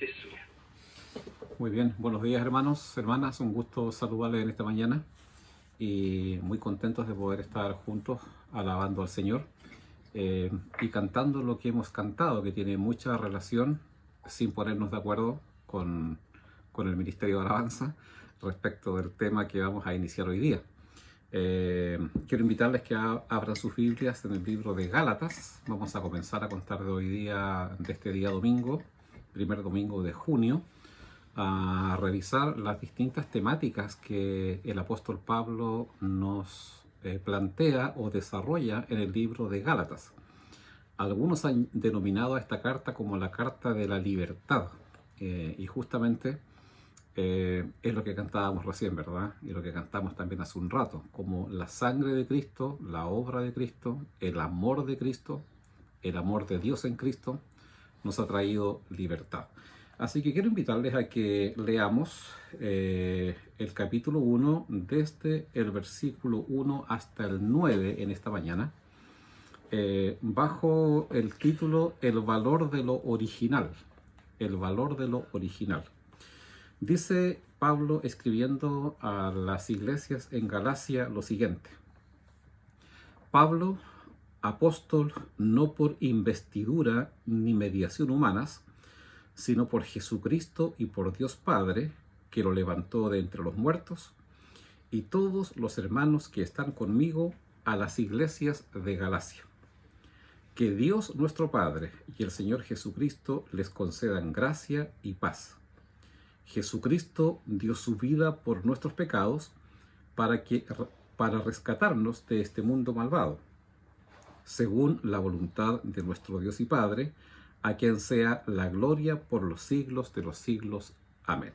Jesús. Muy bien, buenos días hermanos, hermanas, un gusto saludarles en esta mañana y muy contentos de poder estar juntos alabando al Señor y cantando lo que hemos cantado, que tiene mucha relación, sin ponernos de acuerdo con el Ministerio de Alabanza respecto del tema que vamos a iniciar hoy día. Quiero invitarles que abran sus Biblias en el libro de Gálatas. Vamos a comenzar a contar de este día domingo, primer domingo de junio, a revisar las distintas temáticas que el apóstol Pablo nos plantea o desarrolla en el libro de Gálatas. Algunos han denominado a esta carta como la carta de la libertad, y justamente es lo que cantábamos recién, ¿verdad? Y lo que cantamos también hace un rato, como la sangre de Cristo, la obra de Cristo, el amor de Cristo, el amor de Dios en Cristo, nos ha traído libertad. Así que quiero invitarles a que leamos el capítulo 1 desde el versículo 1 hasta el 9 en esta mañana, bajo el título El valor de lo original. El valor de lo original. Dice Pablo escribiendo a las iglesias en Galacia lo siguiente: Pablo, apóstol no por investidura ni mediación humanas, sino por Jesucristo y por Dios Padre, que lo levantó de entre los muertos, y todos los hermanos que están conmigo a las iglesias de Galacia. Que Dios nuestro Padre y el Señor Jesucristo les concedan gracia y paz. Jesucristo dio su vida por nuestros pecados para rescatarnos de este mundo malvado, según la voluntad de nuestro Dios y Padre, a quien sea la gloria por los siglos de los siglos. Amén.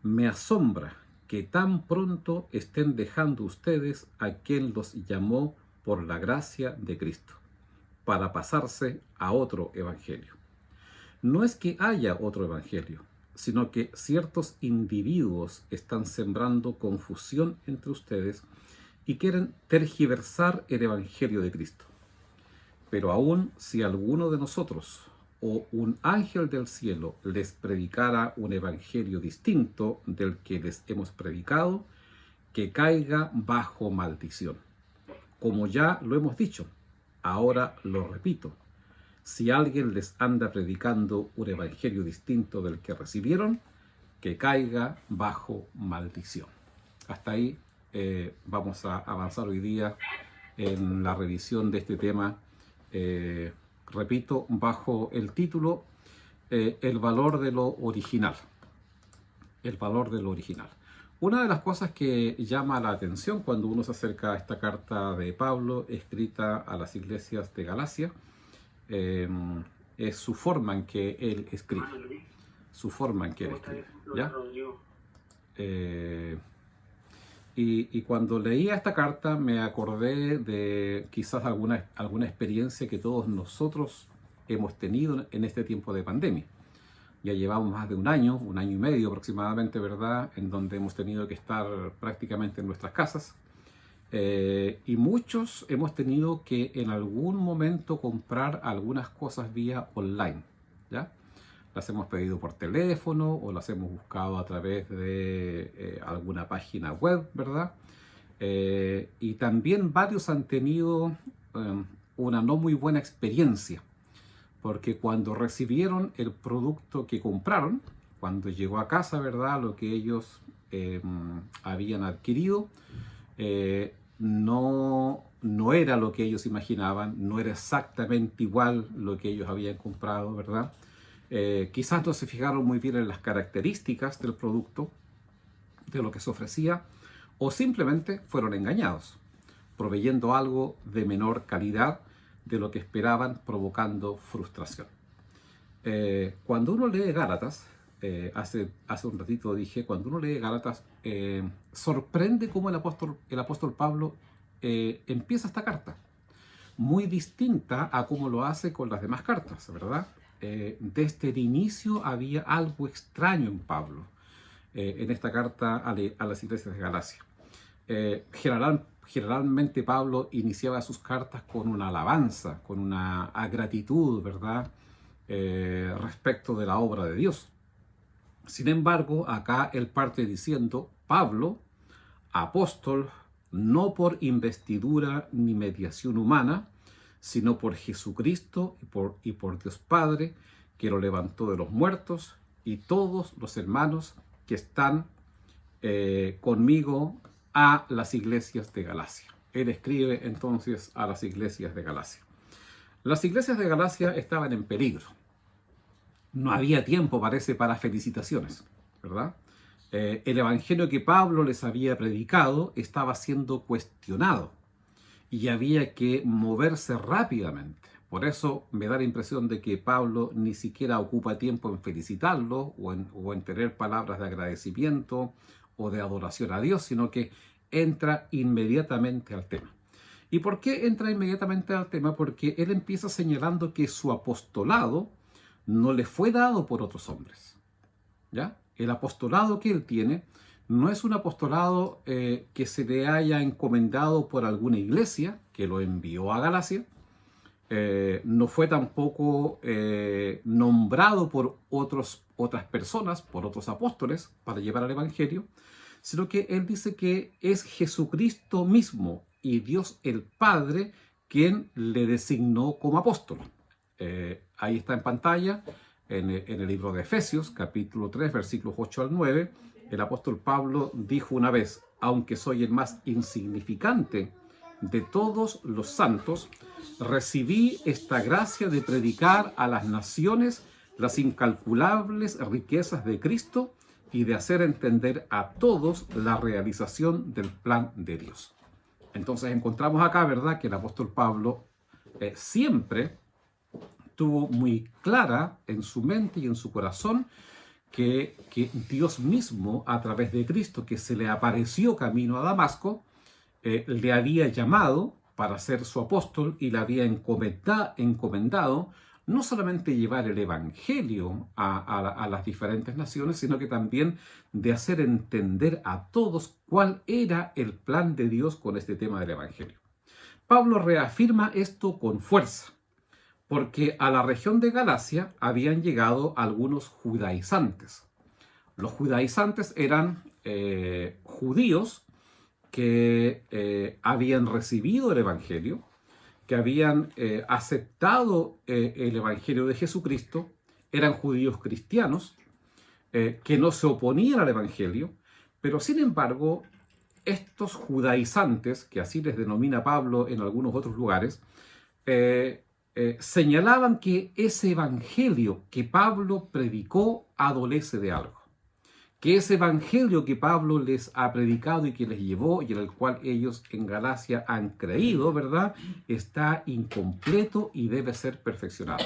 Me asombra que tan pronto estén dejando ustedes a quien los llamó por la gracia de Cristo, para pasarse a otro evangelio. No es que haya otro evangelio, sino que ciertos individuos están sembrando confusión entre ustedes y quieren tergiversar el evangelio de Cristo. Pero aun si alguno de nosotros o un ángel del cielo les predicara un evangelio distinto del que les hemos predicado, que caiga bajo maldición. Como ya lo hemos dicho, ahora lo repito: si alguien les anda predicando un evangelio distinto del que recibieron, que caiga bajo maldición. Hasta ahí vamos a avanzar hoy día en la revisión de este tema. Repito, bajo el título El valor de lo original. El valor de lo original. Una de las cosas que llama la atención cuando uno se acerca a esta carta de Pablo, escrita a las iglesias de Galacia, es su forma en que él escribe. Su forma en que él escribe. ¿Ya? Y cuando leía esta carta me acordé de quizás alguna experiencia que todos nosotros hemos tenido en este tiempo de pandemia. Ya llevamos más de un año y medio aproximadamente, ¿verdad?, en donde hemos tenido que estar prácticamente en nuestras casas. Y muchos hemos tenido que en algún momento comprar algunas cosas vía online, ¿ya? Las hemos pedido por teléfono o las hemos buscado a través de alguna página web, ¿verdad? Y también varios han tenido una no muy buena experiencia, porque cuando recibieron el producto que compraron, cuando llegó a casa, ¿verdad?, lo que ellos habían adquirido, no era lo que ellos imaginaban, no era exactamente igual lo que ellos habían comprado, ¿verdad? Quizás no se fijaron muy bien en las características del producto, de lo que se ofrecía, o simplemente fueron engañados, proveyendo algo de menor calidad de lo que esperaban, provocando frustración. Cuando uno lee Gálatas, hace un ratito dije, cuando uno lee Gálatas, sorprende cómo el apóstol Pablo empieza esta carta, muy distinta a cómo lo hace con las demás cartas, ¿verdad? Desde el inicio había algo extraño en Pablo, en esta carta a las iglesias de Galacia. Generalmente Pablo iniciaba sus cartas con una alabanza, con una gratitud, ¿verdad?, respecto de la obra de Dios. Sin embargo, acá él parte diciendo, Pablo, apóstol, no por investidura ni mediación humana, sino por Jesucristo y por Dios Padre, que lo levantó de los muertos, y todos los hermanos que están conmigo a las iglesias de Galacia. Él escribe entonces a las iglesias de Galacia. Las iglesias de Galacia estaban en peligro. No había tiempo, parece, para felicitaciones, ¿verdad? El evangelio que Pablo les había predicado estaba siendo cuestionado y había que moverse rápidamente. Por eso me da la impresión de que Pablo ni siquiera ocupa tiempo en felicitarlo o en tener palabras de agradecimiento o de adoración a Dios, sino que entra inmediatamente al tema. ¿Y por qué entra inmediatamente al tema? Porque él empieza señalando que su apostolado no le fue dado por otros hombres, ¿ya? El apostolado que él tiene no es un apostolado que se le haya encomendado por alguna iglesia que lo envió a Galacia, no fue tampoco nombrado por otras personas, por otros apóstoles para llevar el evangelio, sino que él dice que es Jesucristo mismo y Dios el Padre quien le designó como apóstol. Ahí está en pantalla, en el libro de Efesios, capítulo 3, versículos 8 al 9, el apóstol Pablo dijo una vez, aunque soy el más insignificante de todos los santos, recibí esta gracia de predicar a las naciones las incalculables riquezas de Cristo y de hacer entender a todos la realización del plan de Dios. Entonces encontramos acá, ¿verdad?, que el apóstol Pablo siempre tuvo muy clara en su mente y en su corazón que Dios mismo, a través de Cristo, que se le apareció camino a Damasco, le había llamado para ser su apóstol y le había encomendado no solamente llevar el evangelio a las diferentes naciones, sino que también de hacer entender a todos cuál era el plan de Dios con este tema del evangelio. Pablo reafirma esto con fuerza, porque a la región de Galacia habían llegado algunos judaizantes. Los judaizantes eran judíos que habían recibido el evangelio, que habían aceptado el evangelio de Jesucristo, eran judíos cristianos, que no se oponían al evangelio, pero sin embargo, estos judaizantes, que así les denomina Pablo en algunos otros lugares, señalaban que ese evangelio que Pablo predicó adolece de algo. Que ese evangelio que Pablo les ha predicado y que les llevó y en el cual ellos en Galacia han creído, ¿verdad?, está incompleto y debe ser perfeccionado.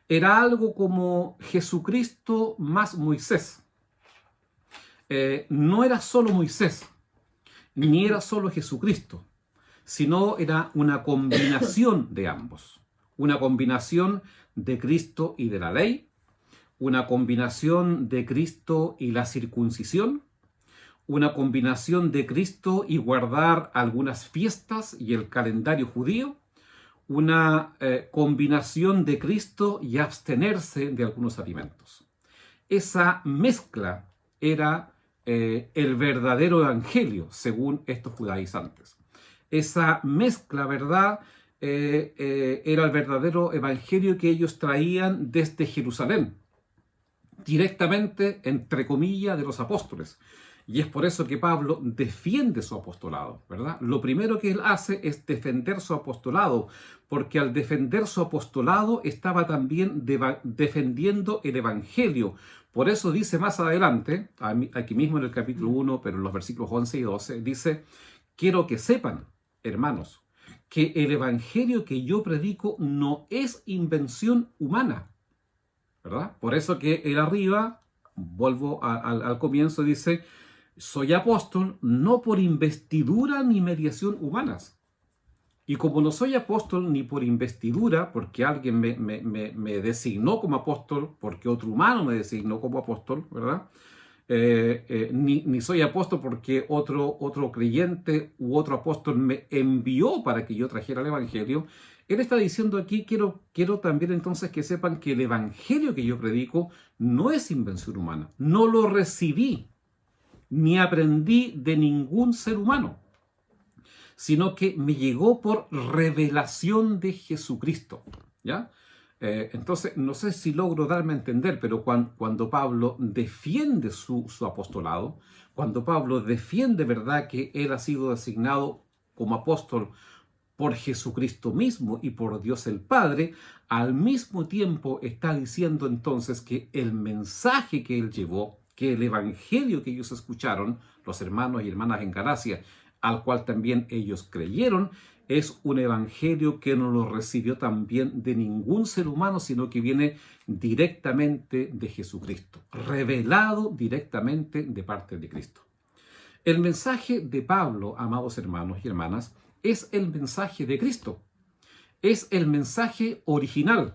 Era algo como Jesucristo más Moisés. No era solo Moisés, ni era solo Jesucristo, sino era una combinación de ambos. Una combinación de Cristo y de la ley, una combinación de Cristo y la circuncisión, una combinación de Cristo y guardar algunas fiestas y el calendario judío, una combinación de Cristo y abstenerse de algunos alimentos. Esa mezcla era el verdadero evangelio, según estos judaizantes. Esa mezcla, ¿verdad?, era el verdadero evangelio que ellos traían desde Jerusalén, directamente, entre comillas, de los apóstoles. Y es por eso que Pablo defiende su apostolado, ¿verdad? Lo primero que él hace es defender su apostolado, porque al defender su apostolado estaba también defendiendo el evangelio. Por eso dice más adelante, aquí mismo en el capítulo 1, pero en los versículos 11 y 12, dice, quiero que sepan, hermanos, que el evangelio que yo predico no es invención humana, ¿verdad? Por eso que él arriba, vuelvo al comienzo, dice, soy apóstol no por investidura ni mediación humanas. Y como no soy apóstol ni por investidura, porque alguien me designó como apóstol, porque otro humano me designó como apóstol, ¿verdad? Ni soy apóstol porque otro creyente u otro apóstol me envió para que yo trajera el evangelio. Él está diciendo aquí, quiero también entonces que sepan que el evangelio que yo predico no es invención humana. No lo recibí ni aprendí de ningún ser humano, sino que me llegó por revelación de Jesucristo, ¿ya? Entonces, no sé si logro darme a entender, pero cuando Pablo defiende su apostolado, cuando Pablo defiende, ¿verdad?, que él ha sido designado como apóstol por Jesucristo mismo y por Dios el Padre, al mismo tiempo está diciendo entonces que el mensaje que él llevó, que el evangelio que ellos escucharon, los hermanos y hermanas en Galacia, al cual también ellos creyeron, es un evangelio que no lo recibió también de ningún ser humano, sino que viene directamente de Jesucristo, revelado directamente de parte de Cristo. El mensaje de Pablo, amados hermanos y hermanas, es el mensaje de Cristo, es el mensaje original,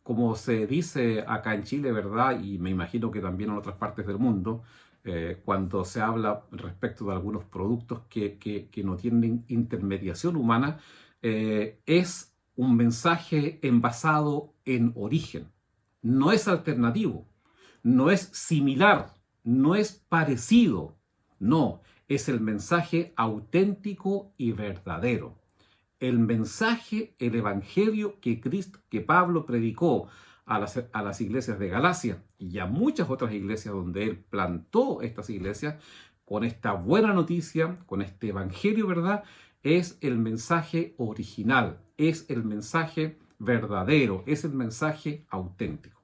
como se dice acá en Chile, ¿verdad? Y me imagino que también en otras partes del mundo, cuando se habla respecto de algunos productos que no tienen intermediación humana, es un mensaje envasado en origen. No es alternativo, no es similar, no es parecido, no, es el mensaje auténtico y verdadero. El mensaje, el evangelio que Pablo predicó a las iglesias de Galacia y a muchas otras iglesias donde él plantó estas iglesias, con esta buena noticia, con este evangelio, ¿verdad? Es el mensaje original, es el mensaje verdadero, es el mensaje auténtico.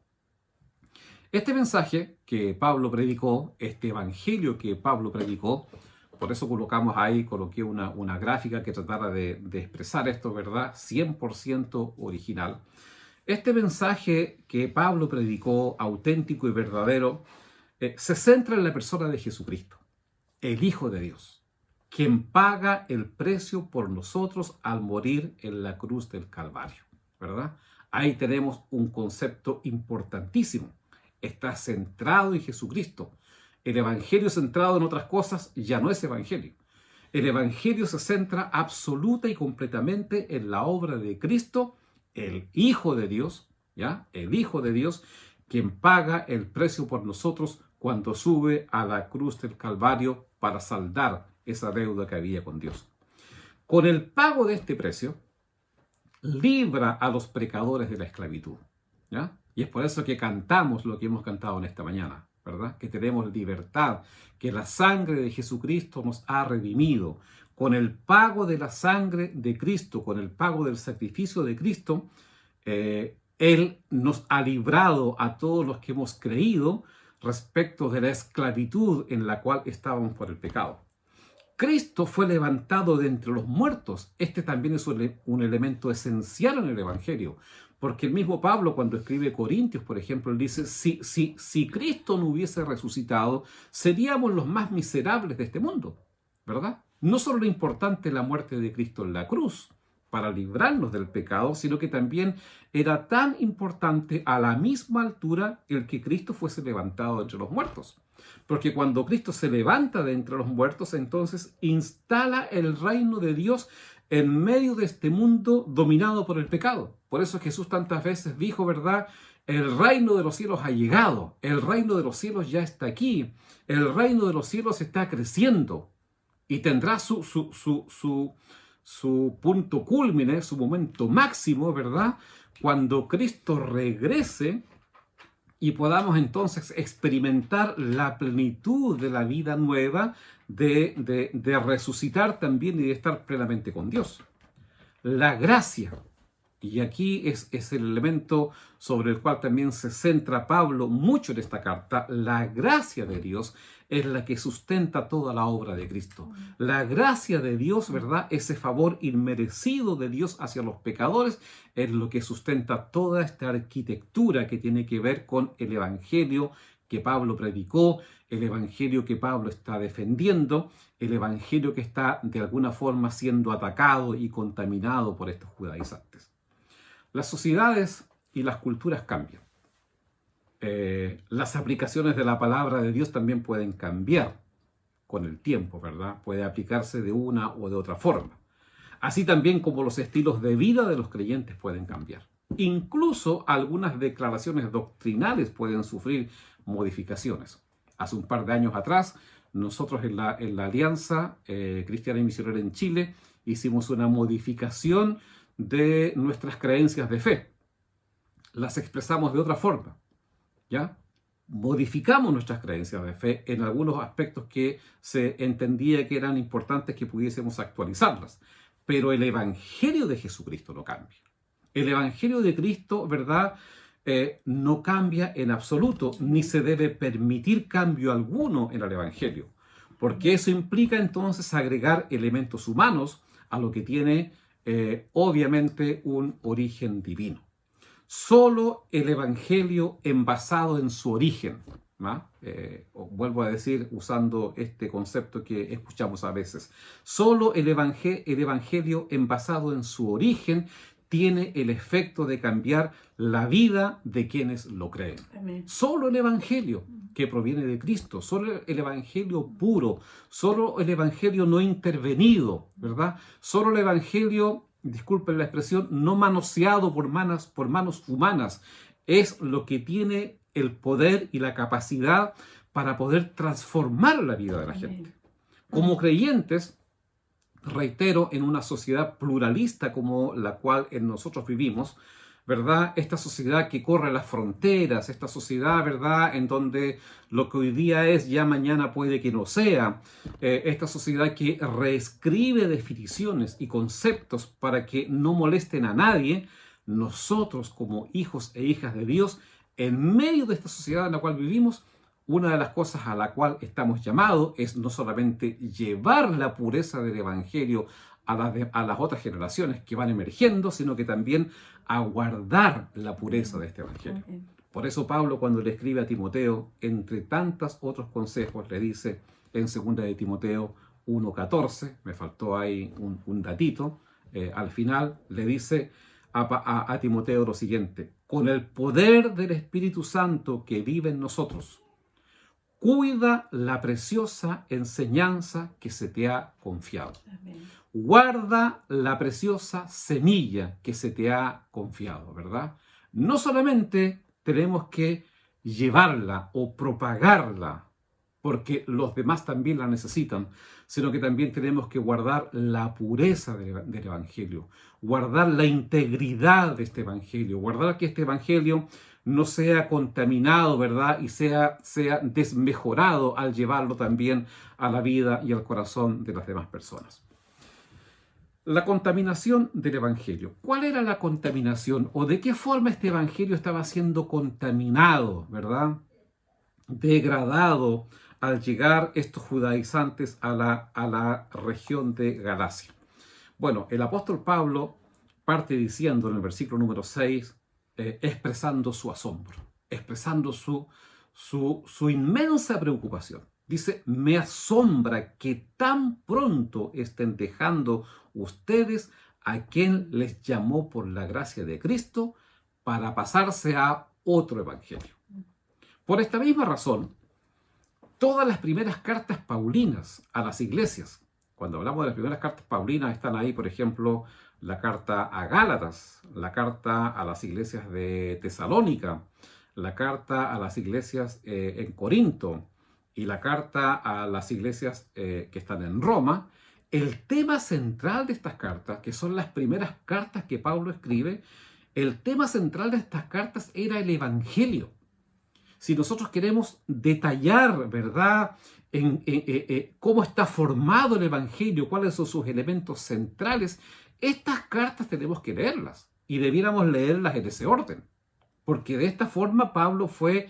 Este mensaje que Pablo predicó, este evangelio que Pablo predicó, por eso coloqué una gráfica que tratara de expresar esto, ¿verdad? 100% original. Este mensaje que Pablo predicó, auténtico y verdadero, se centra en la persona de Jesucristo, el Hijo de Dios, quien paga el precio por nosotros al morir en la cruz del Calvario, ¿verdad? Ahí tenemos un concepto importantísimo. Está centrado en Jesucristo. El evangelio centrado en otras cosas ya no es evangelio. El evangelio se centra absoluta y completamente en la obra de Cristo, el Hijo de Dios, ¿ya? El Hijo de Dios, quien paga el precio por nosotros cuando sube a la cruz del Calvario para saldar esa deuda que había con Dios. Con el pago de este precio, libra a los pecadores de la esclavitud, ¿ya? Y es por eso que cantamos lo que hemos cantado en esta mañana, ¿verdad? Que tenemos libertad, que la sangre de Jesucristo nos ha redimido. Con el pago de la sangre de Cristo, con el pago del sacrificio de Cristo, Él nos ha librado a todos los que hemos creído respecto de la esclavitud en la cual estábamos por el pecado. Cristo fue levantado de entre los muertos. Este también es un elemento esencial en el Evangelio, porque el mismo Pablo, cuando escribe Corintios, por ejemplo, él dice, si Cristo no hubiese resucitado, seríamos los más miserables de este mundo, ¿verdad? No solo lo importante la muerte de Cristo en la cruz para librarnos del pecado, sino que también era tan importante a la misma altura el que Cristo fuese levantado de entre los muertos. Porque cuando Cristo se levanta de entre los muertos, entonces instala el reino de Dios en medio de este mundo dominado por el pecado. Por eso Jesús tantas veces dijo, ¿verdad? El reino de los cielos ha llegado, el reino de los cielos ya está aquí, el reino de los cielos está creciendo y tendrá su punto cúlmine, su momento máximo, ¿verdad? Cuando Cristo regrese y podamos entonces experimentar la plenitud de la vida nueva, de resucitar también y de estar plenamente con Dios. La gracia, y aquí es el elemento sobre el cual también se centra Pablo mucho en esta carta, la gracia de Dios es la que sustenta toda la obra de Cristo. La gracia de Dios, ¿verdad? Ese favor inmerecido de Dios hacia los pecadores es lo que sustenta toda esta arquitectura que tiene que ver con el evangelio que Pablo predicó, el evangelio que Pablo está defendiendo, el evangelio que está de alguna forma siendo atacado y contaminado por estos judaizantes. Las sociedades y las culturas cambian. Las aplicaciones de la palabra de Dios también pueden cambiar con el tiempo, ¿verdad? Puede aplicarse de una o de otra forma. así también como los estilos de vida de los creyentes pueden cambiar. Incluso algunas declaraciones doctrinales pueden sufrir modificaciones. Hace un par de años atrás, nosotros en la Alianza Cristiana y Misionera en Chile hicimos una modificación de nuestras creencias de fe. Las expresamos de otra forma, ¿ya? Modificamos nuestras creencias de fe en algunos aspectos que se entendía que eran importantes que pudiésemos actualizarlas. Pero el Evangelio de Jesucristo no cambia. El Evangelio de Cristo, ¿verdad?, no cambia en absoluto, ni se debe permitir cambio alguno en el Evangelio, porque eso implica entonces agregar elementos humanos a lo que tiene obviamente un origen divino. Solo el Evangelio envasado en su origen, ¿no? Vuelvo a decir usando este concepto que escuchamos a veces, solo el Evangelio envasado en su origen tiene el efecto de cambiar la vida de quienes lo creen. Amén. Solo el Evangelio que proviene de Cristo, solo el Evangelio puro, solo el Evangelio no intervenido, ¿verdad? Solo el Evangelio, disculpen la expresión, no manoseado por manos humanas, es lo que tiene el poder y la capacidad para poder transformar la vida de la gente. Como creyentes, reitero, en una sociedad pluralista como la cual nosotros vivimos, ¿verdad? Esta sociedad que corre las fronteras, esta sociedad, ¿verdad?, en donde lo que hoy día es, ya mañana puede que no sea, esta sociedad que reescribe definiciones y conceptos para que no molesten a nadie, nosotros como hijos e hijas de Dios, en medio de esta sociedad en la cual vivimos, una de las cosas a la cual estamos llamados es no solamente llevar la pureza del Evangelio a las otras generaciones que van emergiendo, sino que también a guardar la pureza de este Evangelio. Por eso Pablo, cuando le escribe a Timoteo, entre tantos otros consejos, le dice en 2 de Timoteo 1:14, me faltó ahí un datito, al final le dice a Timoteo lo siguiente: con el poder del Espíritu Santo que vive en nosotros, cuida la preciosa enseñanza que se te ha confiado. Amén. Guarda la preciosa semilla que se te ha confiado, ¿verdad? No solamente tenemos que llevarla o propagarla, porque los demás también la necesitan, sino que también tenemos que guardar la pureza del Evangelio, guardar la integridad de este Evangelio, guardar que este Evangelio no sea contaminado, ¿verdad?, y sea desmejorado al llevarlo también a la vida y al corazón de las demás personas. La contaminación del Evangelio. ¿Cuál era la contaminación o de qué forma este Evangelio estaba siendo contaminado, ¿verdad?, degradado al llegar estos judaizantes a la región de Galacia? Bueno, el apóstol Pablo parte diciendo en el versículo número 6, expresando su asombro, expresando su inmensa preocupación. Dice: me asombra que tan pronto estén dejando ustedes a quien les llamó por la gracia de Cristo para pasarse a otro evangelio. Por esta misma razón, todas las primeras cartas paulinas a las iglesias, cuando hablamos de las primeras cartas paulinas, están ahí, por ejemplo, la carta a Gálatas, la carta a las iglesias de Tesalónica, la carta a las iglesias en Corinto y la carta a las iglesias que están en Roma. El tema central de estas cartas, que son las primeras cartas que Pablo escribe, el tema central de estas cartas era el Evangelio. Si nosotros queremos detallar, ¿verdad?, cómo está formado el Evangelio, cuáles son sus elementos centrales, estas cartas tenemos que leerlas y debiéramos leerlas en ese orden, porque de esta forma Pablo fue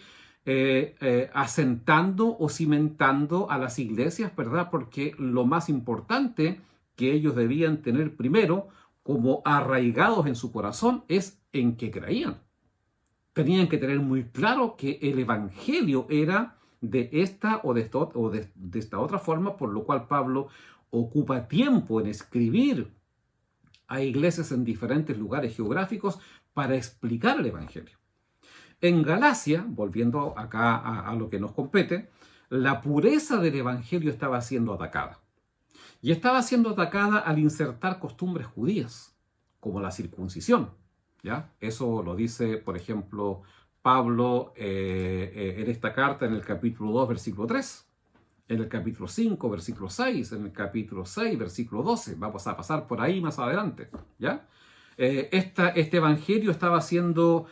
asentando o cimentando a las iglesias, ¿verdad?, porque lo más importante que ellos debían tener primero como arraigados en su corazón es en qué creían. Tenían que tener muy claro que el Evangelio era de esta o de esta otra forma, por lo cual Pablo ocupa tiempo en escribir a iglesias en diferentes lugares geográficos para explicar el Evangelio. En Galacia, volviendo acá a lo que nos compete, la pureza del Evangelio estaba siendo atacada. y estaba siendo atacada al insertar costumbres judías, como la circuncisión. ¿Ya? Eso lo dice, por ejemplo, Pablo en esta carta en el capítulo 2, versículo 3, en el capítulo 5, versículo 6, en el capítulo 6, versículo 12. Vamos a pasar por ahí más adelante. ¿Ya? Este evangelio estaba siendo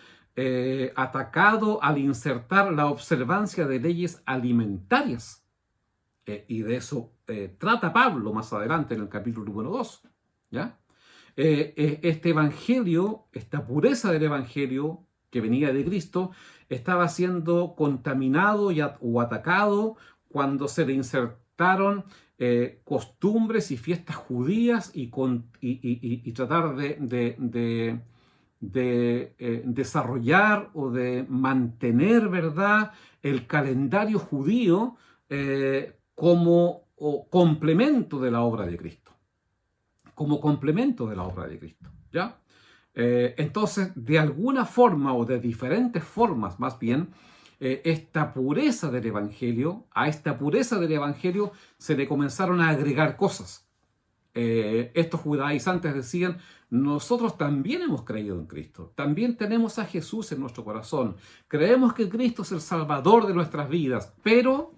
atacado al insertar la observancia de leyes alimentarias. Y de eso trata Pablo más adelante en el capítulo número 2. ¿Ya? Este evangelio, esta pureza del evangelio que venía de Cristo, estaba siendo contaminado o atacado cuando se le insertaron costumbres y fiestas judías y tratar de desarrollar o de mantener, ¿verdad?, el calendario judío como complemento de la obra de Cristo. Como complemento de la obra de Cristo, ¿ya? Entonces, de alguna forma o de diferentes formas, más bien, esta pureza del Evangelio, a esta pureza del Evangelio se le comenzaron a agregar cosas. Estos judaizantes decían, nosotros también hemos creído en Cristo, también tenemos a Jesús en nuestro corazón, creemos que Cristo es el Salvador de nuestras vidas, pero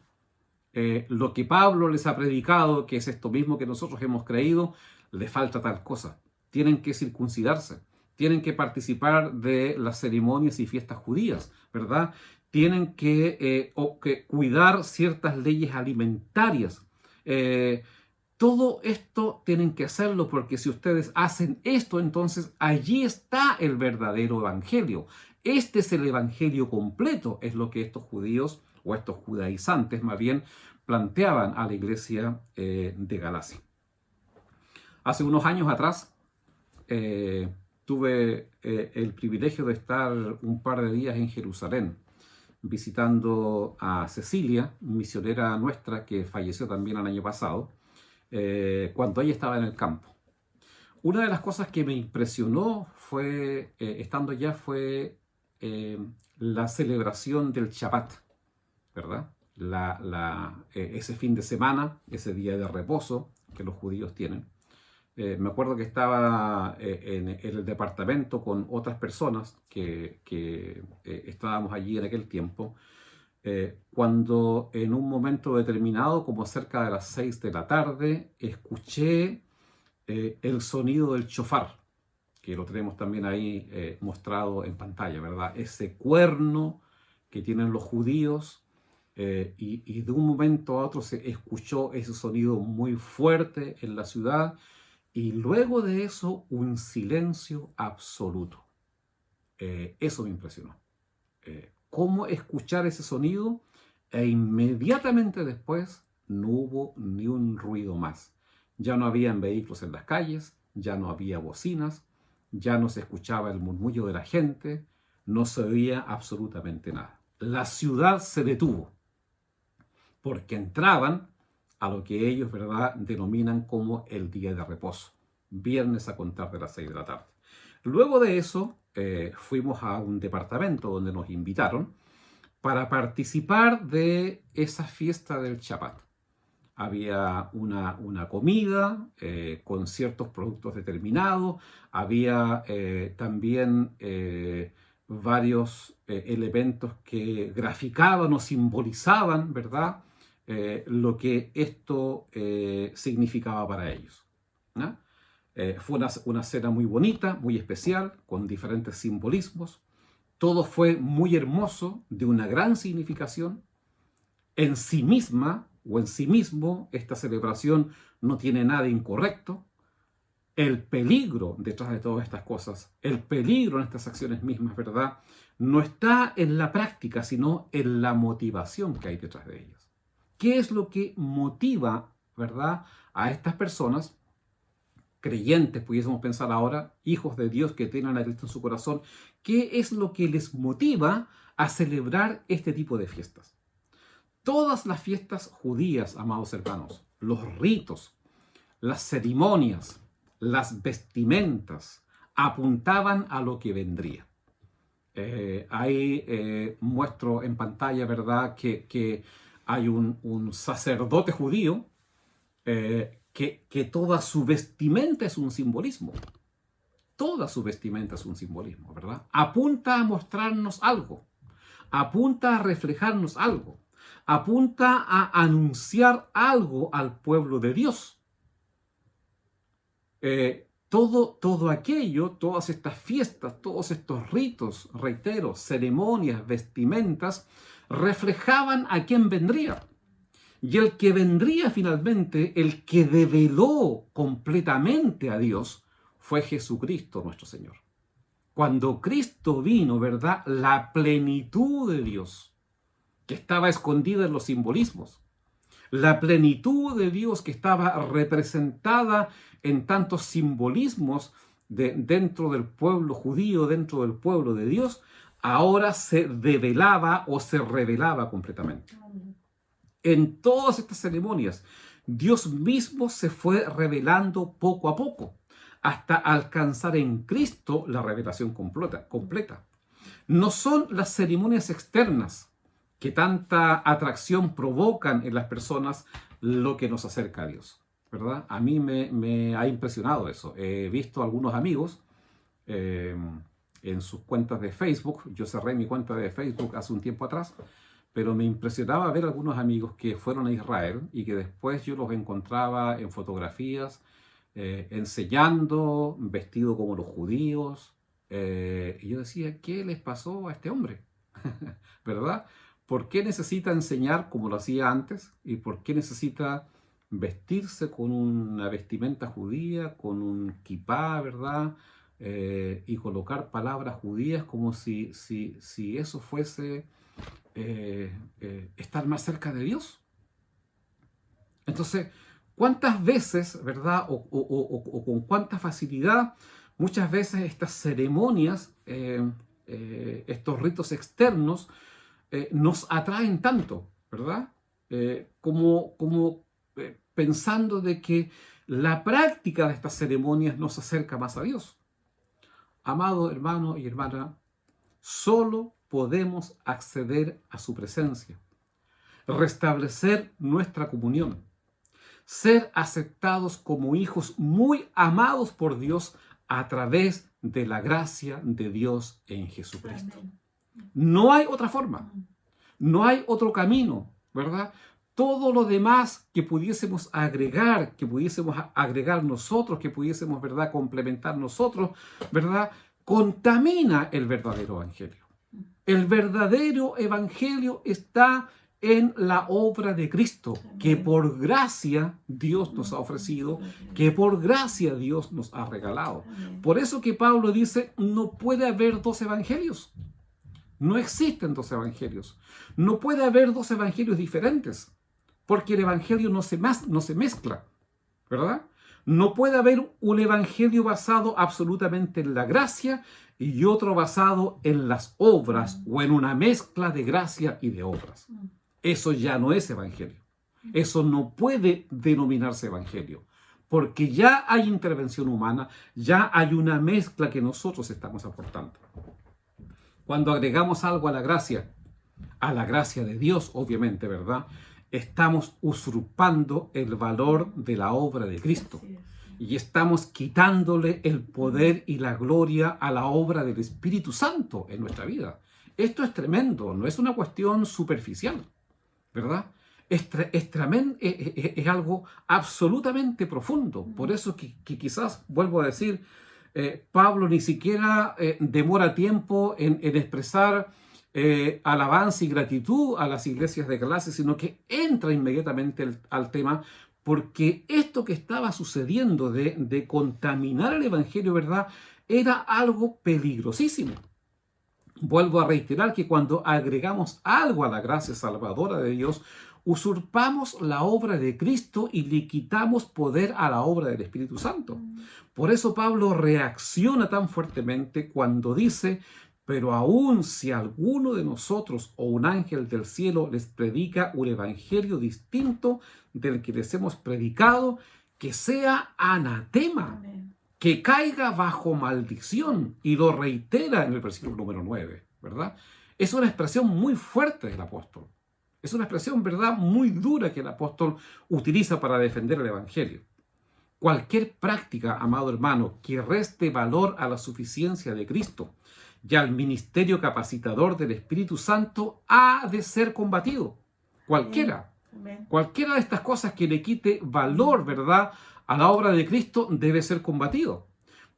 lo que Pablo les ha predicado, que es esto mismo que nosotros hemos creído, le falta tal cosa. Tienen que circuncidarse, tienen que participar de las ceremonias y fiestas judías, ¿verdad? Tienen que cuidar ciertas leyes alimentarias. Todo esto tienen que hacerlo porque si ustedes hacen esto, entonces allí está el verdadero evangelio. Este es el evangelio completo, es lo que estos judíos o estos judaizantes más bien planteaban a la iglesia de Galacia. Hace unos años atrás tuve el privilegio de estar un par de días en Jerusalén visitando a Cecilia, misionera nuestra que falleció también el año pasado, cuando ella estaba en el campo. Una de las cosas que me impresionó fue, estando allá, fue la celebración del Shabbat, ¿verdad? Ese fin de semana, ese día de reposo que los judíos tienen. Me acuerdo que estaba en el departamento con otras personas que estábamos allí en aquel tiempo, cuando en un momento determinado, como cerca de las 6 de la tarde, escuché el sonido del shofar, que lo tenemos también ahí mostrado en pantalla, ¿verdad? Ese cuerno que tienen los judíos, y de un momento a otro se escuchó ese sonido muy fuerte en la ciudad, y luego de eso un silencio absoluto. Eso me impresionó. Cómo escuchar ese sonido e inmediatamente después no hubo ni un ruido más. Ya no habían vehículos en las calles, ya no había bocinas, ya no se escuchaba el murmullo de la gente, no se oía absolutamente nada. La ciudad se detuvo porque entraban a lo que ellos, ¿verdad?, denominan como el día de reposo, viernes a contar de las 6 de la tarde. Luego de eso, fuimos a un departamento donde nos invitaron para participar de esa fiesta del Shabbat. Había una comida con ciertos productos determinados, había también varios elementos que graficaban o simbolizaban, ¿verdad?, lo que esto significaba para ellos, ¿no? Fue una cena muy bonita, muy especial, con diferentes simbolismos. Todo fue muy hermoso, de una gran significación. En sí misma o en sí mismo, esta celebración no tiene nada incorrecto. El peligro detrás de todas estas cosas, el peligro en estas acciones mismas, ¿verdad?, no está en la práctica, sino en la motivación que hay detrás de ellas. ¿Qué es lo que motiva, ¿verdad?, a estas personas creyentes, pudiésemos pensar ahora, hijos de Dios que tienen a Cristo en su corazón? ¿Qué es lo que les motiva a celebrar este tipo de fiestas? Todas las fiestas judías, amados hermanos, los ritos, las ceremonias, las vestimentas, apuntaban a lo que vendría. Ahí muestro en pantalla, ¿verdad?, que hay un sacerdote judío que que toda su vestimenta es un simbolismo. Toda su vestimenta es un simbolismo, ¿verdad? Apunta a mostrarnos algo, apunta a reflejarnos algo, apunta a anunciar algo al pueblo de Dios. Todo aquello, todas estas fiestas, todos estos ritos, reitero, ceremonias, vestimentas, reflejaban a quién vendría. Y el que vendría finalmente, el que develó completamente a Dios, fue Jesucristo nuestro Señor. Cuando Cristo vino, ¿verdad? La plenitud de Dios, que estaba escondida en los simbolismos, la plenitud de Dios que estaba representada en tantos simbolismos dentro del pueblo judío, dentro del pueblo de Dios, ahora se develaba o se revelaba completamente. En todas estas ceremonias, Dios mismo se fue revelando poco a poco, hasta alcanzar en Cristo la revelación completa. No son las ceremonias externas que tanta atracción provocan en las personas lo que nos acerca a Dios, ¿verdad? A mí me ha impresionado eso. He visto a algunos amigos en sus cuentas de Facebook. Yo cerré mi cuenta de Facebook hace un tiempo atrás, pero me impresionaba ver algunos amigos que fueron a Israel y que después yo los encontraba en fotografías, enseñando, vestido como los judíos. Y yo decía, ¿qué les pasó a este hombre? ¿Verdad? ¿Por qué necesita enseñar como lo hacía antes? ¿Y por qué necesita vestirse con una vestimenta judía, con un kipá, ¿verdad? Y colocar palabras judías como si eso fuese estar más cerca de Dios? Entonces, ¿cuántas veces, ¿verdad? O con cuánta facilidad, muchas veces estas ceremonias, estos ritos externos, nos atraen tanto, ¿verdad? Como pensando de que la práctica de estas ceremonias nos acerca más a Dios. Amado hermano y hermana, solo podemos acceder a su presencia, restablecer nuestra comunión, ser aceptados como hijos muy amados por Dios a través de la gracia de Dios en Jesucristo. No hay otra forma, no hay otro camino, ¿verdad? Todo lo demás que pudiésemos agregar nosotros, que pudiésemos, ¿verdad?, complementar nosotros, ¿verdad?, contamina el verdadero evangelio. El verdadero evangelio está en la obra de Cristo, que por gracia Dios nos ha ofrecido, que por gracia Dios nos ha regalado. Por eso que Pablo dice, no puede haber dos evangelios. No existen dos evangelios. No puede haber dos evangelios diferentes, porque el evangelio no se mezcla, ¿verdad? No puede haber un evangelio basado absolutamente en la gracia y otro basado en las obras o en una mezcla de gracia y de obras. Eso ya no es evangelio. Eso no puede denominarse evangelio, porque ya hay intervención humana, ya hay una mezcla que nosotros estamos aportando. Cuando agregamos algo a la gracia de Dios, obviamente, ¿verdad?, estamos usurpando el valor de la obra de Cristo y estamos quitándole el poder y la gloria a la obra del Espíritu Santo en nuestra vida. Esto es tremendo, no es una cuestión superficial, ¿verdad? Es algo absolutamente profundo. Por eso que quizás, vuelvo a decir, Pablo ni siquiera demora tiempo en expresar alabanza y gratitud a las iglesias de Galacia, sino que entra inmediatamente al tema, porque esto que estaba sucediendo de contaminar el evangelio, ¿verdad?, era algo peligrosísimo. Vuelvo a reiterar que cuando agregamos algo a la gracia salvadora de Dios, usurpamos la obra de Cristo y le quitamos poder a la obra del Espíritu Santo. Por eso Pablo reacciona tan fuertemente cuando dice, pero aun si alguno de nosotros o un ángel del cielo les predica un evangelio distinto del que les hemos predicado, que sea anatema. Amén. Que caiga bajo maldición, y lo reitera en el versículo número 9, ¿verdad? Es una expresión muy fuerte del apóstol. Es una expresión, ¿verdad?, muy dura que el apóstol utiliza para defender el evangelio. Cualquier práctica, amado hermano, que reste valor a la suficiencia de Cristo y al ministerio capacitador del Espíritu Santo ha de ser combatido. Cualquiera. Amén. Cualquiera de estas cosas que le quite valor, ¿verdad?, a la obra de Cristo debe ser combatido.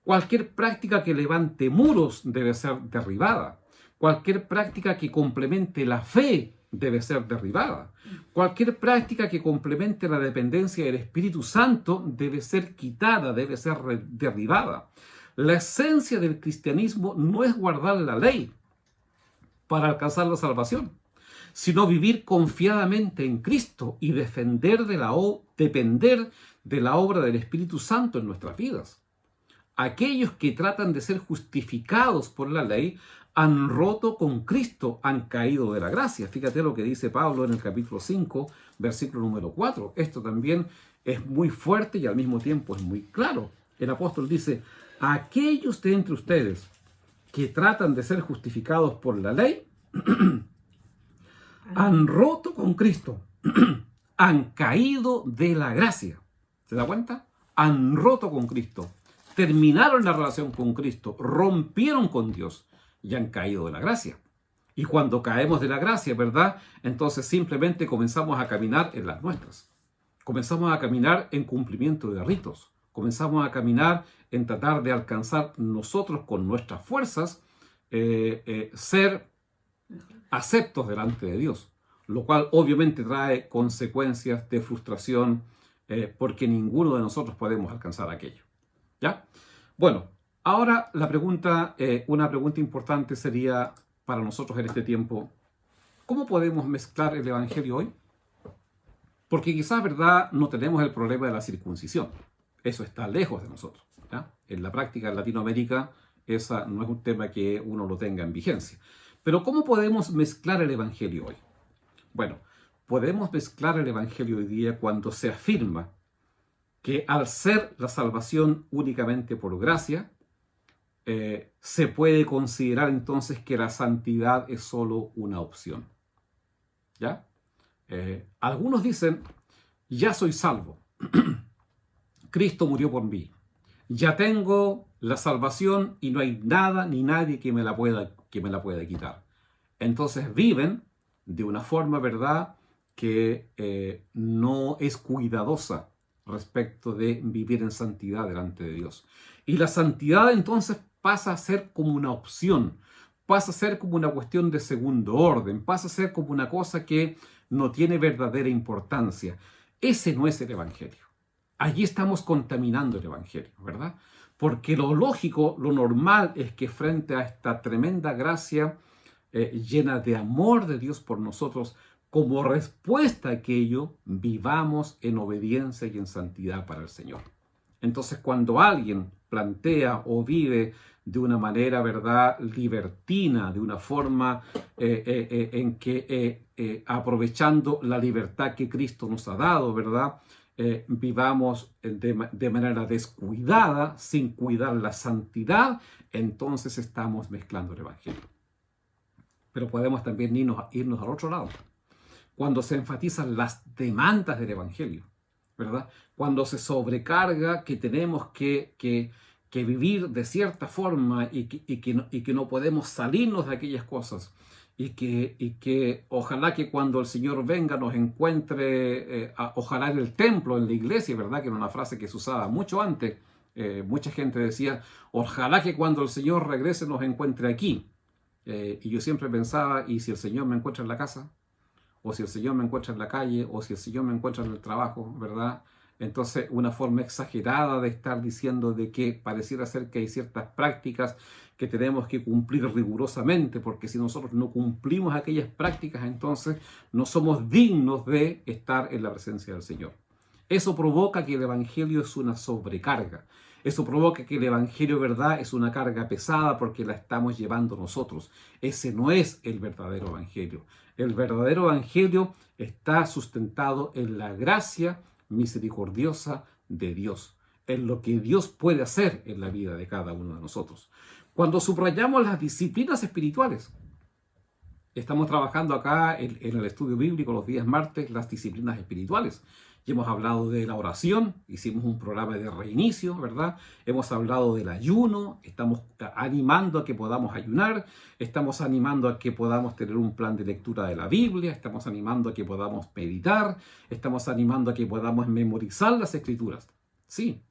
Cualquier práctica que levante muros debe ser derribada. Cualquier práctica que complemente la fe debe ser derribada. Cualquier práctica que complemente la dependencia del Espíritu Santo debe ser quitada, debe ser derribada. La esencia del cristianismo no es guardar la ley para alcanzar la salvación, sino vivir confiadamente en Cristo y depender de la obra del Espíritu Santo en nuestras vidas. Aquellos que tratan de ser justificados por la ley han roto con Cristo, han caído de la gracia. Fíjate lo que dice Pablo en el capítulo 5, versículo número 4. Esto también es muy fuerte y al mismo tiempo es muy claro. El apóstol dice: aquellos de entre ustedes que tratan de ser justificados por la ley han roto con Cristo, han caído de la gracia. ¿Se da cuenta? Han roto con Cristo, terminaron la relación con Cristo, rompieron con Dios y han caído de la gracia. Y cuando caemos de la gracia, ¿verdad?, entonces simplemente comenzamos a caminar en las nuestras. Comenzamos a caminar en cumplimiento de ritos. Comenzamos a caminar en tratar de alcanzar nosotros con nuestras fuerzas ser aceptos delante de Dios, lo cual obviamente trae consecuencias de frustración porque ninguno de nosotros podemos alcanzar aquello. ¿Ya? Bueno, ahora la pregunta, una pregunta importante sería para nosotros en este tiempo: ¿cómo podemos mezclar el Evangelio hoy? Porque quizás, ¿verdad?, no tenemos el problema de la circuncisión. Eso está lejos de nosotros, ¿ya? En la práctica en Latinoamérica, esa no es un tema que uno lo tenga en vigencia. Pero ¿cómo podemos mezclar el Evangelio hoy? Bueno, podemos mezclar el Evangelio hoy día cuando se afirma que al ser la salvación únicamente por gracia, se puede considerar entonces que la santidad es solo una opción. ¿Ya? Algunos dicen: ya soy salvo, Cristo murió por mí, ya tengo la salvación y no hay nada ni nadie que me la pueda quitar. Entonces viven de una forma, ¿verdad?, que no es cuidadosa respecto de vivir en santidad delante de Dios. Y la santidad entonces pasa a ser como una opción, pasa a ser como una cuestión de segundo orden, pasa a ser como una cosa que no tiene verdadera importancia. Ese no es el Evangelio. Allí estamos contaminando el Evangelio, ¿verdad? Porque lo lógico, lo normal es que frente a esta tremenda gracia llena de amor de Dios por nosotros, como respuesta a aquello, vivamos en obediencia y en santidad para el Señor. Entonces, cuando alguien plantea o vive de una manera, ¿verdad?, libertina, de una forma en que aprovechando la libertad que Cristo nos ha dado, ¿verdad?, vivamos de manera descuidada, sin cuidar la santidad, entonces estamos mezclando el Evangelio. Pero podemos también irnos al otro lado. Cuando se enfatizan las demandas del Evangelio, ¿verdad? Cuando se sobrecarga que tenemos que vivir de cierta forma y que no podemos salirnos de aquellas cosas, y que ojalá que cuando el Señor venga nos encuentre, ojalá en el templo, en la iglesia, ¿verdad?, que era una frase que se usaba mucho antes. Mucha gente decía: ojalá que cuando el Señor regrese nos encuentre aquí. Y yo siempre pensaba: ¿y si el Señor me encuentra en la casa? ¿O si el Señor me encuentra en la calle? ¿O si el Señor me encuentra en el trabajo? ¿Verdad? Entonces, una forma exagerada de estar diciendo de que pareciera ser que hay ciertas prácticas que tenemos que cumplir rigurosamente, porque si nosotros no cumplimos aquellas prácticas, entonces no somos dignos de estar en la presencia del Señor. Eso provoca que el Evangelio es una sobrecarga. Eso provoca que el Evangelio, ¿verdad?, es una carga pesada porque la estamos llevando nosotros. Ese no es el verdadero Evangelio. El verdadero Evangelio está sustentado en la gracia misericordiosa de Dios, en lo que Dios puede hacer en la vida de cada uno de nosotros. Cuando subrayamos las disciplinas espirituales, estamos trabajando acá en el estudio bíblico los días martes, las disciplinas espirituales. Y hemos hablado de la oración, hicimos un programa de reinicio, ¿verdad? Hemos hablado del ayuno, estamos animando a que podamos ayunar, estamos animando a que podamos tener un plan de lectura de la Biblia, estamos animando a que podamos meditar, estamos animando a que podamos memorizar las Escrituras. Sí,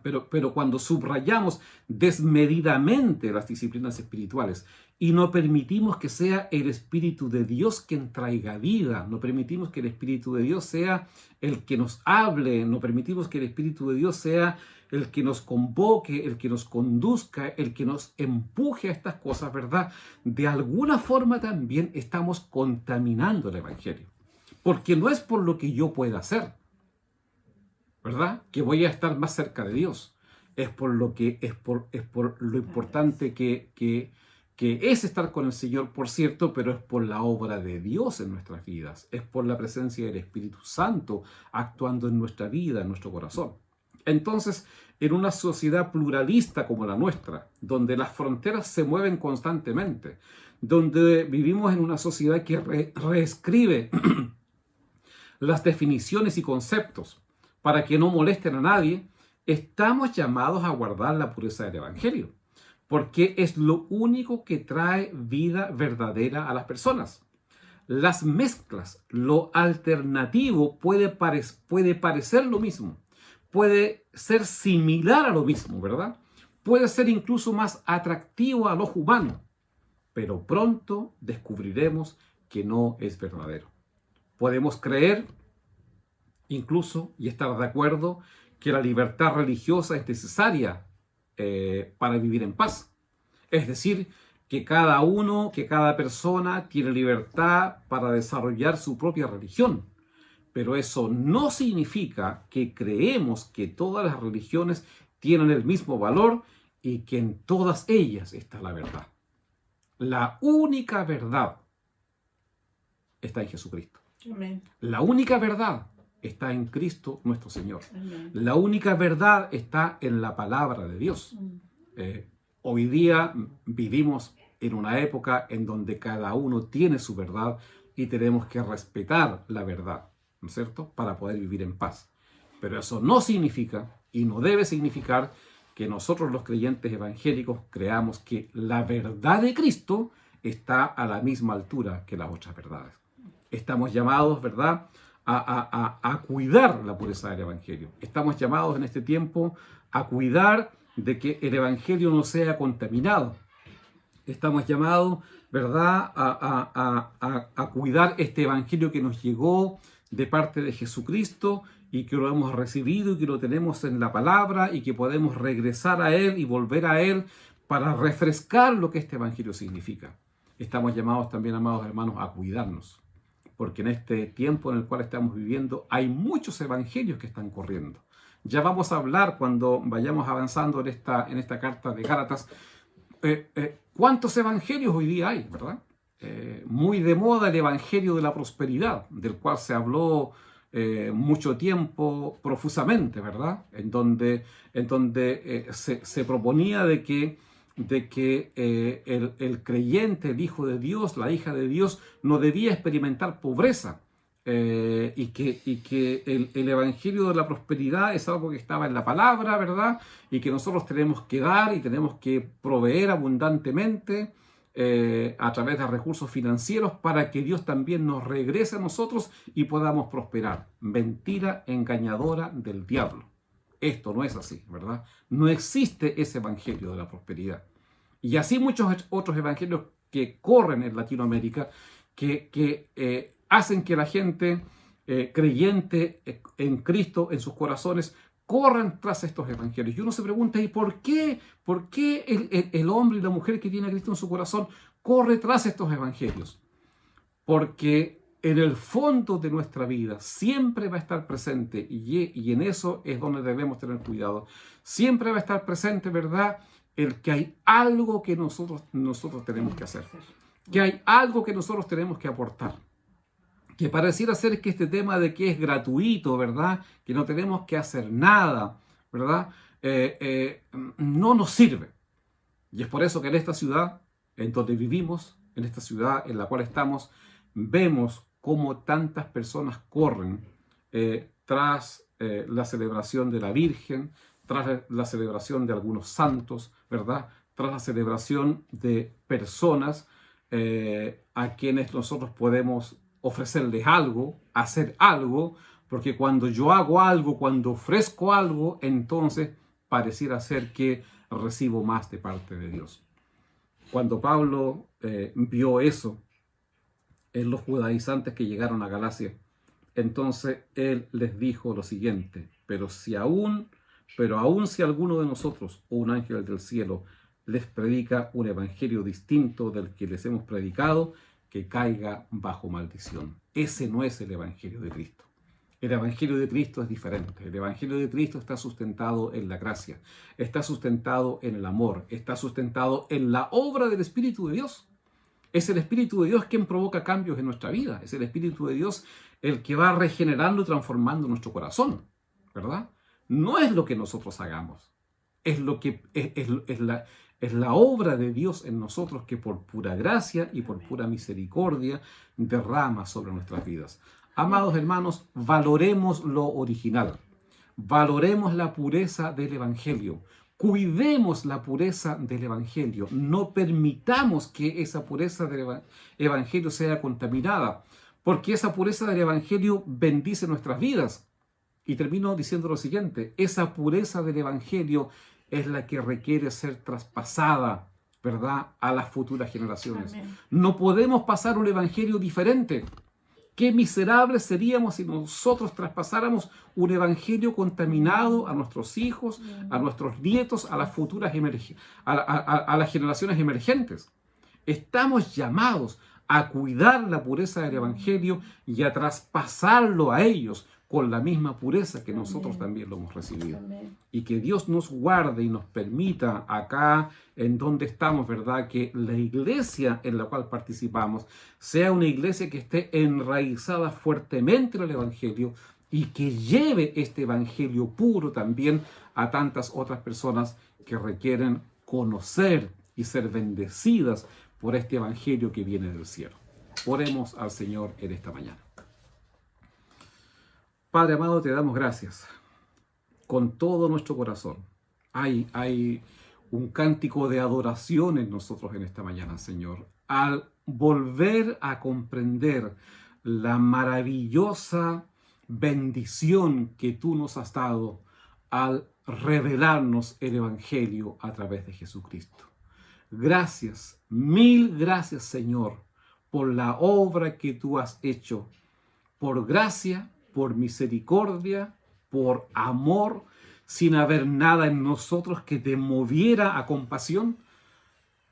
pero cuando subrayamos desmedidamente las disciplinas espirituales y no permitimos que sea el Espíritu de Dios quien traiga vida, no permitimos que el Espíritu de Dios sea el que nos hable, no permitimos que el Espíritu de Dios sea el que nos convoque, el que nos conduzca, el que nos empuje a estas cosas, ¿verdad? De alguna forma también estamos contaminando el Evangelio. Porque no es por lo que yo pueda hacer, ¿verdad? Que voy a estar más cerca de Dios. Es por lo importante que es estar con el Señor, por cierto, pero es por la obra de Dios en nuestras vidas. Es por la presencia del Espíritu Santo actuando en nuestra vida, en nuestro corazón. Entonces, en una sociedad pluralista como la nuestra, donde las fronteras se mueven constantemente, donde vivimos en una sociedad que reescribe las definiciones y conceptos para que no molesten a nadie, estamos llamados a guardar la pureza del Evangelio, porque es lo único que trae vida verdadera a las personas. Las mezclas, lo alternativo puede parecer lo mismo, puede ser similar a lo mismo, ¿verdad? Puede ser incluso más atractivo al ojo humano, pero pronto descubriremos que no es verdadero. Podemos creer incluso y estar de acuerdo que la libertad religiosa es necesaria para vivir en paz. Es decir, que cada persona tiene libertad para desarrollar su propia religión. Pero eso no significa que creemos que todas las religiones tienen el mismo valor y que en todas ellas está la verdad. La única verdad está en Jesucristo. Amén. La única verdad está en Cristo nuestro Señor. Amén. La única verdad está en la palabra de Dios. Hoy día vivimos en una época en donde cada uno tiene su verdad y tenemos que respetar la verdad, ¿no es cierto?, para poder vivir en paz. Pero eso no significa y no debe significar que nosotros los creyentes evangélicos creamos que la verdad de Cristo está a la misma altura que las otras verdades. Estamos llamados, ¿verdad?, a cuidar la pureza del Evangelio. Estamos llamados en este tiempo a cuidar de que el Evangelio no sea contaminado. Estamos llamados, ¿verdad?, a cuidar este Evangelio que nos llegó de parte de Jesucristo y que lo hemos recibido y que lo tenemos en la palabra y que podemos regresar a Él y volver a Él para refrescar lo que este Evangelio significa. Estamos llamados también, amados hermanos, a cuidarnos, porque en este tiempo en el cual estamos viviendo hay muchos evangelios que están corriendo. Ya vamos a hablar cuando vayamos avanzando en esta carta de Gálatas, cuántos evangelios hoy día hay, ¿verdad? Muy de moda el evangelio de la prosperidad, del cual se habló mucho tiempo profusamente, ¿verdad? En donde se proponía de que el creyente, el hijo de Dios, la hija de Dios, no debía experimentar pobreza y que el evangelio de la prosperidad es algo que estaba en la palabra, ¿verdad? Y que nosotros tenemos que dar y tenemos que proveer abundantemente a través de recursos financieros para que Dios también nos regrese a nosotros y podamos prosperar. Mentira engañadora del diablo. Esto no es así, ¿verdad? No existe ese evangelio de la prosperidad. Y así muchos otros evangelios que corren en Latinoamérica que hacen que la gente creyente en Cristo, en sus corazones, corran tras estos evangelios. Y uno se pregunta, ¿y por qué? ¿Por qué el hombre y la mujer que tiene a Cristo en su corazón corre tras estos evangelios? Porque en el fondo de nuestra vida siempre va a estar presente, y en eso es donde debemos tener cuidado, siempre va a estar presente, ¿verdad?, el que hay algo que nosotros tenemos que hacer, que hay algo que nosotros tenemos que aportar, que pareciera ser que este tema de que es gratuito, ¿verdad?, que no tenemos que hacer nada, ¿verdad?, no nos sirve. Y es por eso que en esta ciudad, en donde vivimos, en esta ciudad en la cual estamos, vemos cómo tantas personas corren tras la celebración de la Virgen, tras la celebración de algunos santos, ¿verdad? Tras la celebración de personas a quienes nosotros podemos ofrecerles algo, hacer algo, porque cuando yo hago algo, cuando ofrezco algo, entonces pareciera ser que recibo más de parte de Dios. Cuando Pablo vio eso en los judaizantes que llegaron a Galacia, entonces él les dijo lo siguiente: pero aún si alguno de nosotros o un ángel del cielo les predica un evangelio distinto del que les hemos predicado, que caiga bajo maldición. Ese no es el evangelio de Cristo. El evangelio de Cristo es diferente. El evangelio de Cristo está sustentado en la gracia, está sustentado en el amor, está sustentado en la obra del Espíritu de Dios. Es el Espíritu de Dios quien provoca cambios en nuestra vida. Es el Espíritu de Dios el que va regenerando y transformando nuestro corazón, ¿verdad? No es lo que nosotros hagamos. Es la obra de Dios en nosotros, que por pura gracia y por pura misericordia derrama sobre nuestras vidas. Amados hermanos, valoremos lo original. Valoremos la pureza del Evangelio. Cuidemos la pureza del Evangelio. No permitamos que esa pureza del Evangelio sea contaminada, porque esa pureza del Evangelio bendice nuestras vidas. Y termino diciendo lo siguiente: esa pureza del Evangelio es la que requiere ser traspasada, ¿verdad?, a las futuras generaciones. Amén. No podemos pasar un Evangelio diferente. Qué miserables seríamos si nosotros traspasáramos un evangelio contaminado a nuestros hijos, a nuestros nietos, a las futuras a las generaciones emergentes. Estamos llamados a cuidar la pureza del evangelio y a traspasarlo a ellos con la misma pureza que nosotros también lo hemos recibido. Amén. Y que Dios nos guarde y nos permita acá en donde estamos, ¿verdad?, que la iglesia en la cual participamos sea una iglesia que esté enraizada fuertemente en el Evangelio y que lleve este Evangelio puro también a tantas otras personas que requieren conocer y ser bendecidas por este Evangelio que viene del cielo. Oremos al Señor en esta mañana. Padre amado, te damos gracias con todo nuestro corazón. Hay un cántico de adoración en nosotros en esta mañana, Señor, al volver a comprender la maravillosa bendición que tú nos has dado al revelarnos el Evangelio a través de Jesucristo. Gracias, mil gracias, Señor, por la obra que tú has hecho, por gracia, por misericordia, por amor, sin haber nada en nosotros que te moviera a compasión.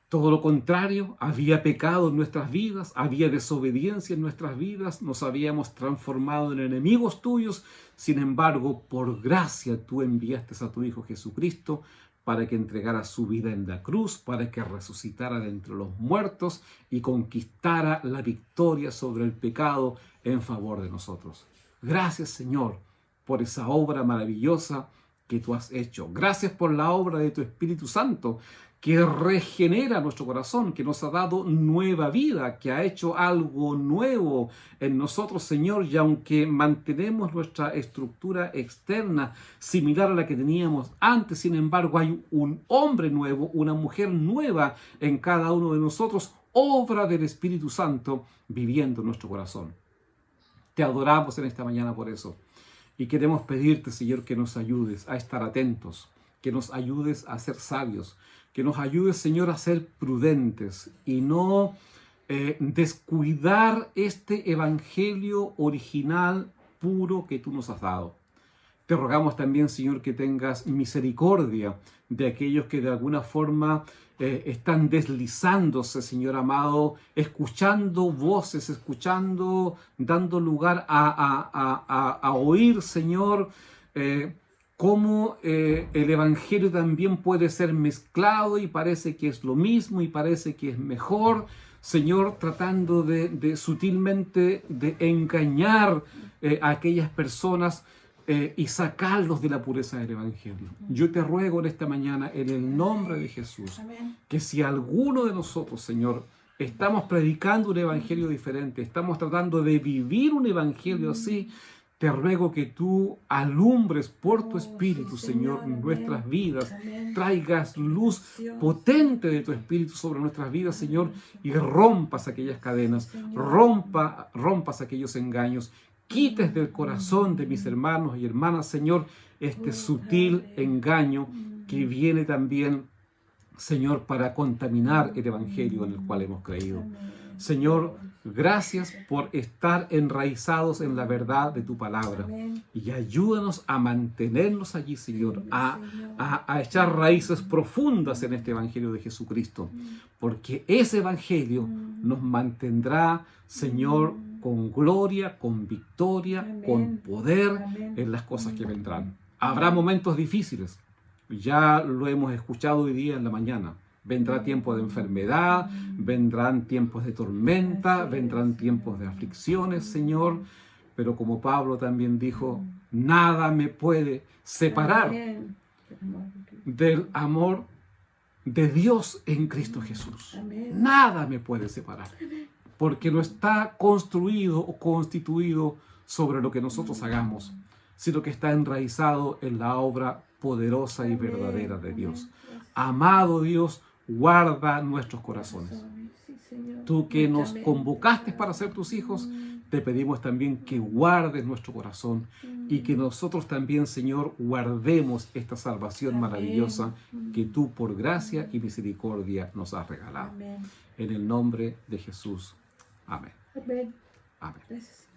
Todo lo contrario, había pecado en nuestras vidas, había desobediencia en nuestras vidas, nos habíamos transformado en enemigos tuyos. Sin embargo, por gracia tú enviaste a tu Hijo Jesucristo para que entregara su vida en la cruz, para que resucitara de entre los muertos y conquistara la victoria sobre el pecado en favor de nosotros. Gracias, Señor, por esa obra maravillosa que tú has hecho. Gracias por la obra de tu Espíritu Santo, que regenera nuestro corazón, que nos ha dado nueva vida, que ha hecho algo nuevo en nosotros, Señor. Y aunque mantenemos nuestra estructura externa similar a la que teníamos antes, sin embargo, hay un hombre nuevo, una mujer nueva en cada uno de nosotros, obra del Espíritu Santo viviendo en nuestro corazón. Te adoramos en esta mañana por eso. Y queremos pedirte, Señor, que nos ayudes a estar atentos, que nos ayudes a ser sabios, que nos ayudes, Señor, a ser prudentes y no descuidar este evangelio original, puro, que tú nos has dado. Te rogamos también, Señor, que tengas misericordia de aquellos que de alguna forma están deslizándose, Señor amado, escuchando voces, dando lugar a oír, Señor, cómo el Evangelio también puede ser mezclado y parece que es lo mismo y parece que es mejor. Señor, tratando de sutilmente de engañar a aquellas personas y sacarlos de la pureza del Evangelio. Yo te ruego en esta mañana, en el nombre de Jesús, que si alguno de nosotros, Señor, estamos predicando un Evangelio diferente, estamos tratando de vivir un Evangelio así, Te ruego que tú alumbres por tu Oh, Espíritu, sí, Señor, Señor, nuestras amén. vidas. Amén. Traigas luz Dios. potente de tu Espíritu sobre nuestras vidas, Señor, y rompas aquellas cadenas, Sí, Señor. rompas aquellos engaños. Quites del corazón de mis hermanos y hermanas, Señor, este Oh, sutil Padre. engaño que viene también, Señor, para contaminar el Evangelio en el cual hemos creído. Amén. Señor, gracias por estar enraizados en la verdad de tu palabra. Amén. Y ayúdanos a mantenernos allí, Señor, Firme, Señor. a echar raíces profundas en este Evangelio de Jesucristo. Porque ese Evangelio nos mantendrá, Señor, con gloria, con victoria, Amén. con poder Amén. en las cosas que vendrán. Habrá momentos difíciles. Ya lo hemos escuchado hoy día en la mañana. Vendrá tiempo de enfermedad, vendrán tiempos de tormenta, vendrán tiempos de aflicciones, Señor. Pero como Pablo también dijo, nada me puede separar Amén. del amor de Dios en Cristo Jesús. Amén. Nada me puede separar. Porque no está construido o constituido sobre lo que nosotros hagamos, sino que está enraizado en la obra poderosa y verdadera de Dios. Amado Dios, guarda nuestros corazones. Sí, Señor. Tú que nos Amén. convocaste para ser tus hijos, te pedimos también que guardes nuestro corazón y que nosotros también, Señor, guardemos esta salvación Amén. maravillosa que tú por gracia y misericordia nos has regalado. Amén. En el nombre de Jesús. Amén. Amén. Amén. Gracias.